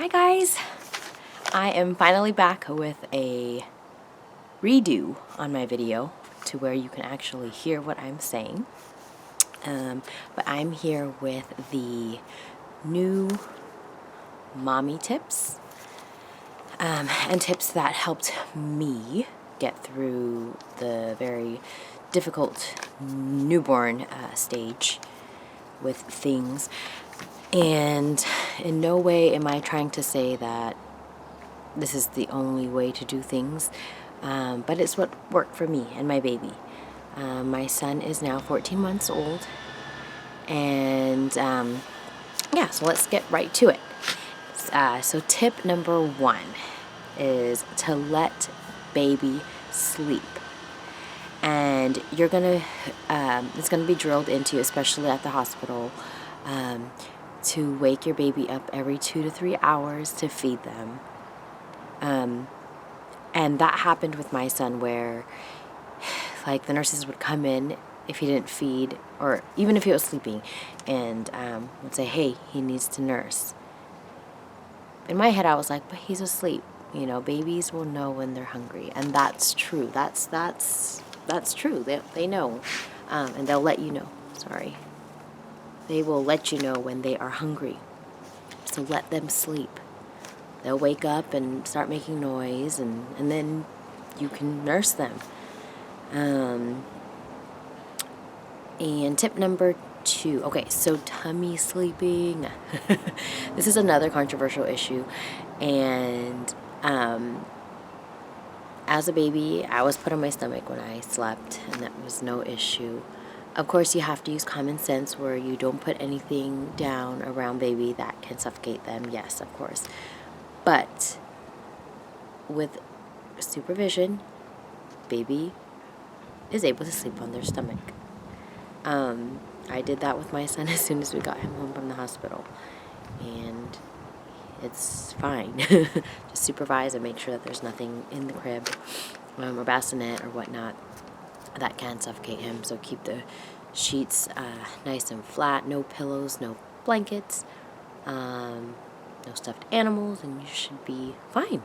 Hi guys, I am finally back with a redo on my video to where you can actually hear what I'm saying. But I'm here with the new mommy tips and tips that helped me get through the very difficult newborn stage with things. And in no way am I trying to say that this is the only way to do things, but it's what worked for me and my baby. My son is now 14 months old, and yeah, so let's get right to it. So tip number 1 is to let baby sleep. And you're gonna, it's gonna be drilled into, especially at the hospital, to wake your baby up every 2 to 3 hours to feed them. And that happened with my son where, like, the nurses would come in if he didn't feed, or even if he was sleeping, and would say, hey, he needs to nurse. In my head, I was like, but he's asleep. You know, babies will know when they're hungry. And that's true. That's true. They know. And they'll let you know. Sorry. They will let you know when they are hungry. So let them sleep. They'll wake up and start making noise, and then you can nurse them. And tip number 2. Okay, so tummy sleeping. This is another controversial issue. And as a baby, I was put on my stomach when I slept, and that was no issue. Of course, you have to use common sense where you don't put anything down around baby that can suffocate them. Yes, of course. But with supervision, baby is able to sleep on their stomach. I did that with my son as soon as we got him home from the hospital, and it's fine. Just supervise and make sure that there's nothing in the crib or bassinet or whatnot that can suffocate him. So keep the sheets nice and flat, no pillows, no blankets, no stuffed animals, and you should be fine.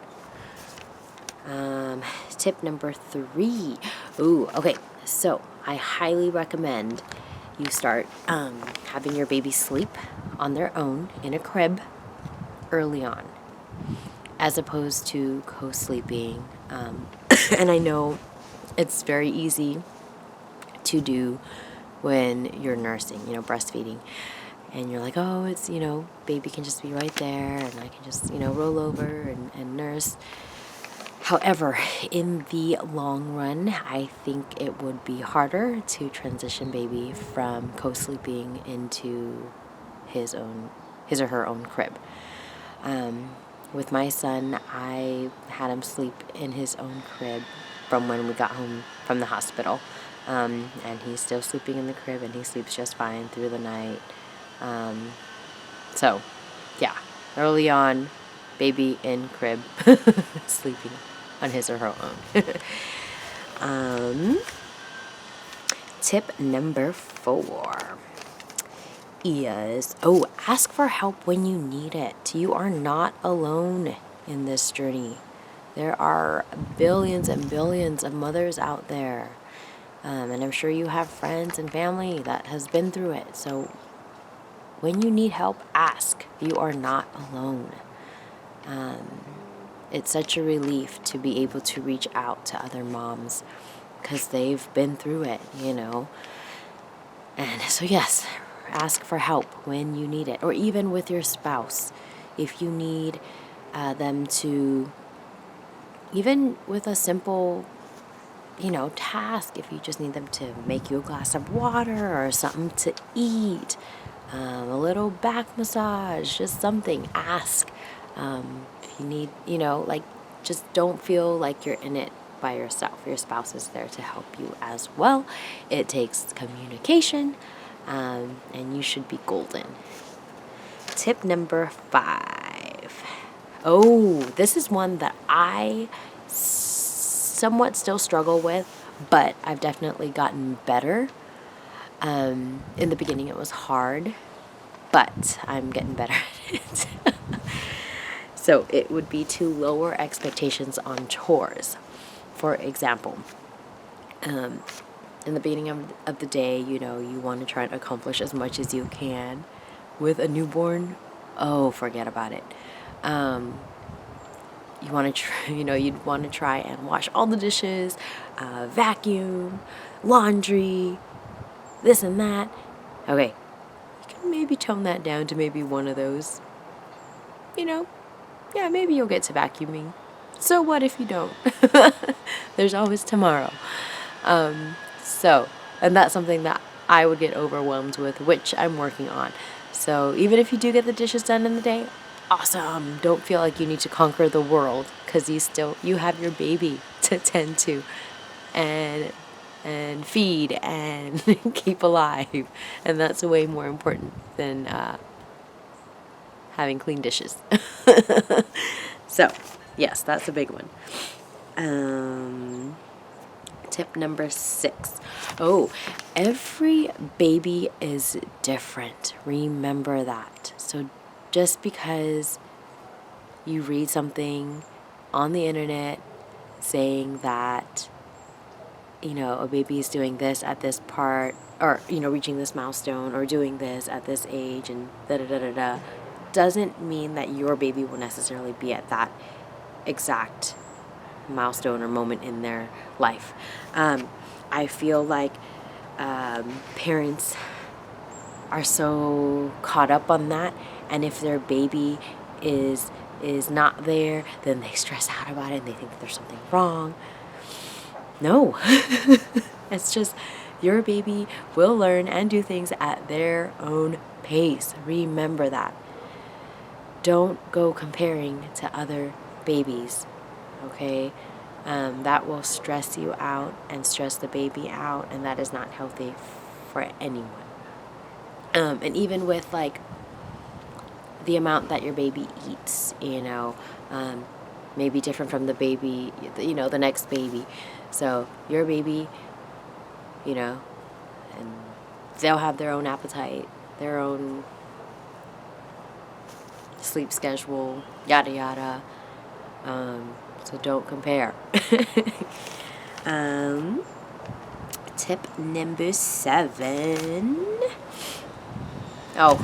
Tip number 3. Ooh, okay. So I highly recommend you start having your baby sleep on their own in a crib early on, as opposed to co-sleeping. And I know it's very easy to do when you're nursing, breastfeeding. And you're like, oh, it's, baby can just be right there, and I can just, roll over and nurse. However, in the long run, I think it would be harder to transition baby from co-sleeping into his or her own crib. With my son, I had him sleep in his own crib from when we got home from the hospital. And he's still sleeping in the crib, and he sleeps just fine through the night. So, yeah, early on, baby in crib, sleeping on his or her own. Tip number 4 is, ask for help when you need it. You are not alone in this journey. There are billions and billions of mothers out there. And I'm sure you have friends and family that has been through it. So when you need help, ask. You are not alone. It's such a relief to be able to reach out to other moms because they've been through it, And so yes, ask for help when you need it, or even with your spouse. If you need them to, even with a simple task, if you just need them to make you a glass of water or something to eat, a little back massage, just something, ask. If you need, just don't feel like you're in it by yourself. Your spouse is there to help you as well. It takes communication, and you should be golden. Tip number 5. This is one that I somewhat still struggle with, but I've definitely gotten better. In the beginning it was hard, but I'm getting better at it. So it would be to lower expectations on chores. For example, in the beginning of the day, you know, you want to try and accomplish as much as you can. With a newborn, oh, forget about it. You want to try, you know, you'd want to try and wash all the dishes, vacuum, laundry, this and that. Okay, you can maybe tone that down to maybe one of those. You know, yeah, maybe you'll get to vacuuming. So what if you don't? There's always tomorrow. And that's something that I would get overwhelmed with, which I'm working on. So even if you do get the dishes done in the day, awesome. Don't feel like you need to conquer the world, because you have your baby to tend to and feed and keep alive. And that's way more important than having clean dishes. So, yes, that's a big one. Tip number 6. Oh, every baby is different. Remember that. So just because you read something on the internet saying that, you know, a baby is doing this at this part, or, you know, reaching this milestone, or doing this at this age, and da-da-da-da-da, doesn't mean that your baby will necessarily be at that exact milestone or moment in their life. I feel like parents are so caught up on that, and if their baby is not there, then they stress out about it and they think that there's something wrong. No. It's just your baby will learn and do things at their own pace. Remember that. Don't go comparing to other babies, okay? That will stress you out and stress the baby out, and that is not healthy for anyone. And even with, like, the amount that your baby eats, you know, may be different from the baby, you know, the next baby. So your baby, you know, and they'll have their own appetite, their own sleep schedule, yada yada. So don't compare. Tip number 7. Oh,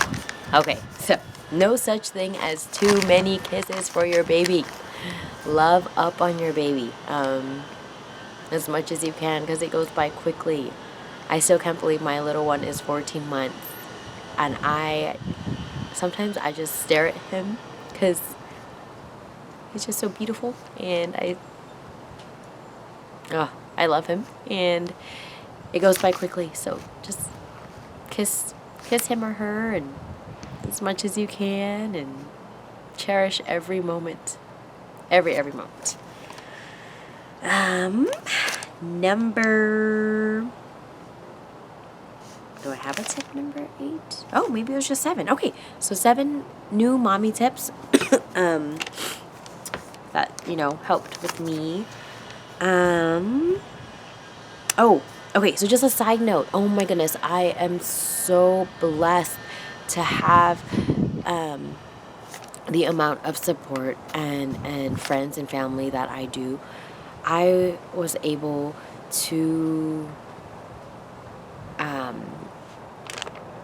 okay. So, no such thing as too many kisses for your baby. Love up on your baby as much as you can, because it goes by quickly. I still can't believe my little one is 14 months. And sometimes I just stare at him because he's just so beautiful. And I love him. And it goes by quickly. So just kiss him or her, and as much as you can, and cherish every moment. Every moment. Do I have a tip number 8? Oh, maybe it was just 7. Okay, so 7 new mommy tips that, you know, helped with me. Oh, okay, so just a side note. Oh my goodness, I am so blessed to have the amount of support and friends and family that I do. I was able to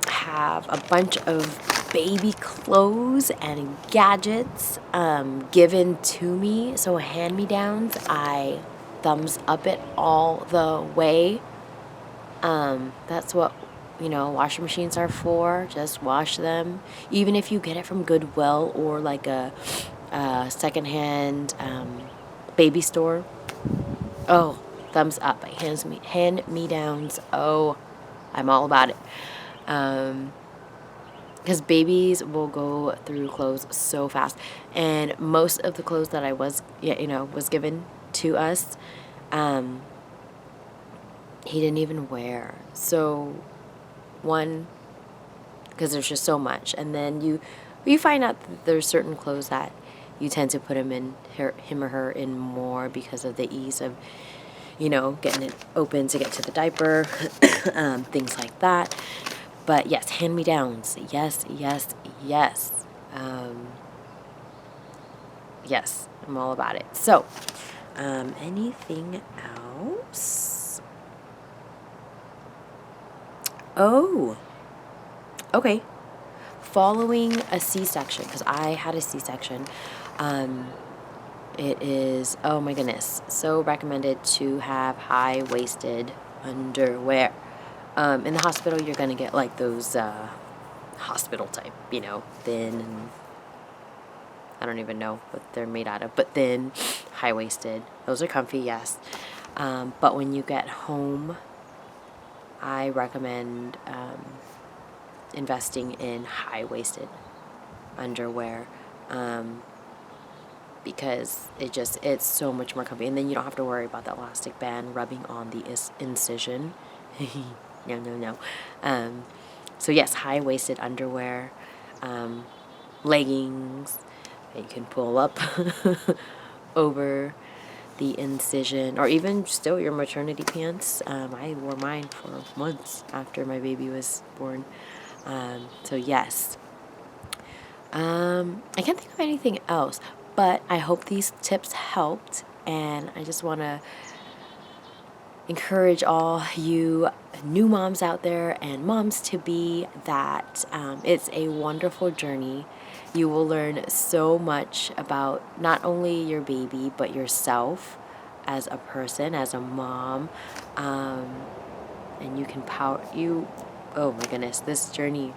have a bunch of baby clothes and gadgets given to me. So hand-me-downs, I thumbs up it all the way. That's what, you know, washing machines are for. Just wash them. Even if you get it from Goodwill or like a secondhand baby store. Oh, thumbs up. Hand-me-downs. Oh, I'm all about it. Because babies will go through clothes so fast. And most of the clothes that I was given to us, he didn't even wear. So, one, because there's just so much. And then you find out that there's certain clothes that you tend to put him or her in more because of the ease of, you know, getting it open to get to the diaper, things like that. But yes, hand-me-downs. Yes. yes, I'm all about it. So, anything else? Oh, okay. Following a C-section, because I had a C-section, it is, oh my goodness, so recommended to have high-waisted underwear. In the hospital, you're going to get like those hospital type, thin, and I don't even know what they're made out of, but thin, high-waisted. Those are comfy, yes. But when you get home, I recommend investing in high-waisted underwear, because it's so much more comfy, and then you don't have to worry about the elastic band rubbing on the incision. No. So yes, high-waisted underwear, leggings that you can pull up over the incision, or even still your maternity pants. I wore mine for months after my baby was born. So yes. I can't think of anything else, but I hope these tips helped, and I just want to encourage all you new moms out there and moms to be that it's a wonderful journey. You will learn so much about not only your baby but yourself as a person, as a mom, and you can oh my goodness, this journey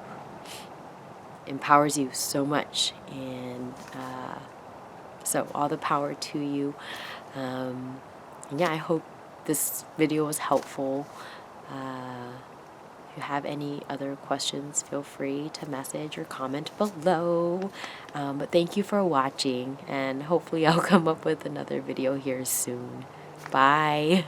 empowers you so much, and so all the power to you. And yeah, I hope this video was helpful. If you have any other questions, feel free to message or comment below. But thank you for watching, and hopefully I'll come up with another video here soon. Bye.